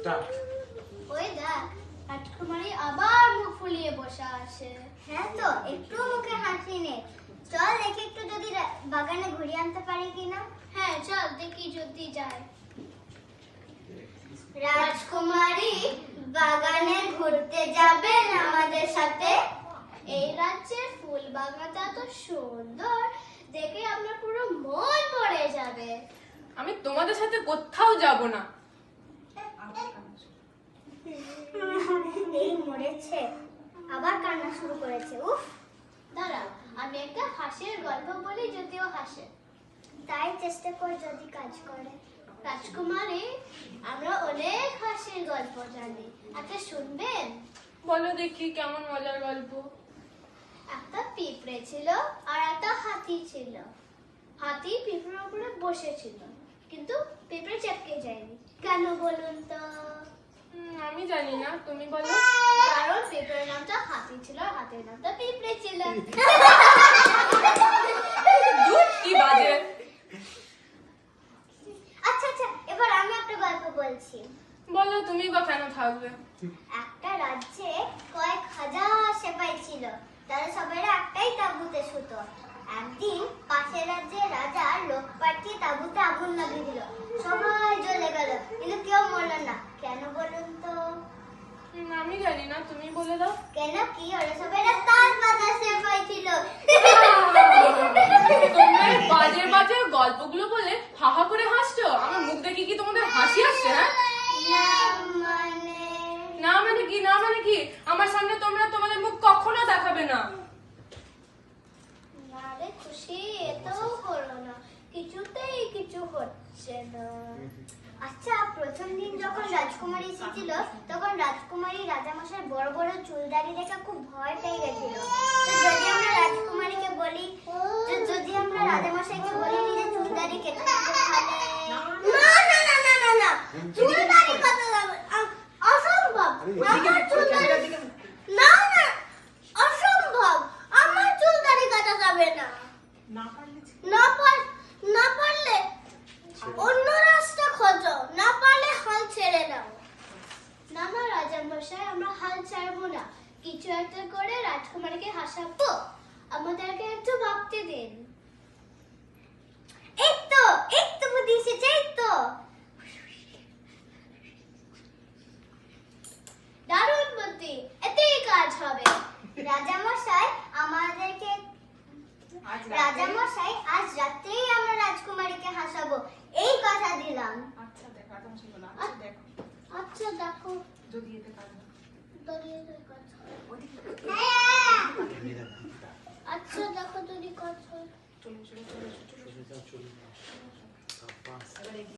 ওই দেখ, রাজকুমারী আবার মুখ ফুলিয়ে বসে আছে। হ্যাঁ তো, একটু মুখে হাসি নেই। চল দেখি একটু যদি বাগানে ঘুরিয়ে আনতে পারি কিনা। হ্যাঁ চল দেখি যদি যায়। রাজকুমারী, বাগানে ঘুরতে যাবেন আমাদের সাথে? এই রাজ্যের ফুল বাগানটা এত সুন্দর, দেখে আপনার পুরো মন ভরে যাবে। আমি তোমাদের সাথে কোথাও যাব না। এই মরেছে, আবার কান্না শুরু করেছে। উফ, দাঁড়াও, আমি একটা হাসির গল্প বলি, যদিও হাসে। তাই চেষ্টা কর যদি কাজ করে। রাজকুমারী, আমরা অনেক হাসির গল্প জানি, একটা শুনবেন? বলো দেখি কেমন মজার গল্প। একটা পিঁপড়ে ছিল আর একটা হাতি ছিল। হাতি পিঁপড়ের উপরে বসেছিল, কিন্তু পিঁপড়ে চেপকে যায়নি। কেন বলুন তো? আমি জানি না, তুমি বলো। কারণ পিঁপড়ের নামটা হাতি ছিল আর হাতির নামটা পিঁপড়ে ছিল। ধুর, কি বাজে। আচ্ছা আচ্ছা, এবার আমি একটা গল্প বলছি। বলো, তুমি বা কেন থাকবে? একটা রাজ্যে কয়েক হাজার সেপাই ছিল, তারা সবাই একটাই তাঁবুতে শুতো। একদিন পাশের রাজ্যের রাজা লোক পাঠিয়ে তাঁবুতে আগুন লাগিয়ে দিল। সবাই জ্বলে গেল, কিন্তু কেউ মরল না। কেন বলুন তো? আমি জানি না, তুমি বলে দাও। কেন কি, ওরা সবাই তার পাতা সেপাই ছিল। তোমরা এই বাজে বাজে গল্পগুলো বলে হাহা করে হাসছো। আমার মুখ দেখে কি তোমাদের হাসি আসছে? হ্যাঁ, না মানে কি? না মানে কি? আমার সামনে তোমরা তোমাদের মুখ কখনো দেখাবে না। না রে খুশি, এটাও হলো না, কিছুতেই কিছু হচ্ছে না। আচ্ছা, প্রথম দিন যখন রাজকুমারী এসেছিল, তখন রাজকুমারী রাজামশাই বড় বড় চুল দাঁড়িয়ে দেখে খুব ভয় পেয়ে গেছিল। তো যদি আমরা রাজকুমারীকে বলি, যদি আমরা রাজামশাইকে বলি যে চুল দাঁড়ি কেটে দিতে, তাহলে না না না না না না, চুল দাঁড়ি কাটা যাবে অসম্ভব। আমার চুল দাঁড়ি না না, অসম্ভব। আমার চুল দাঁড়ি কাটা যাবে না। না পারলে অন্য রাস্তা খোঁজো, না পারলে হাল ছেড়ে দাও। না না রাজামশাই, আমরা হাল ছাড়বো না, কিছু একটা করে রাজকুমারীকে হাসাবো। আমাদেরকে একটু ভাবতে দিন। এই তো বুদ্ধি এসেছে, এই তো। দারুণ বুদ্ধি, এতেই কাজ হবে। রাজামশাই আজ রাতেই আমরা রাজকুমারীকে হাসাবো, এই কথা দিলাম। আচ্ছা দেখো, আচ্ছা দেখো যদি এতে কাজ হয়। আচ্ছা দেখো যদি কাজ হয়। চলো চলো চলো চলো।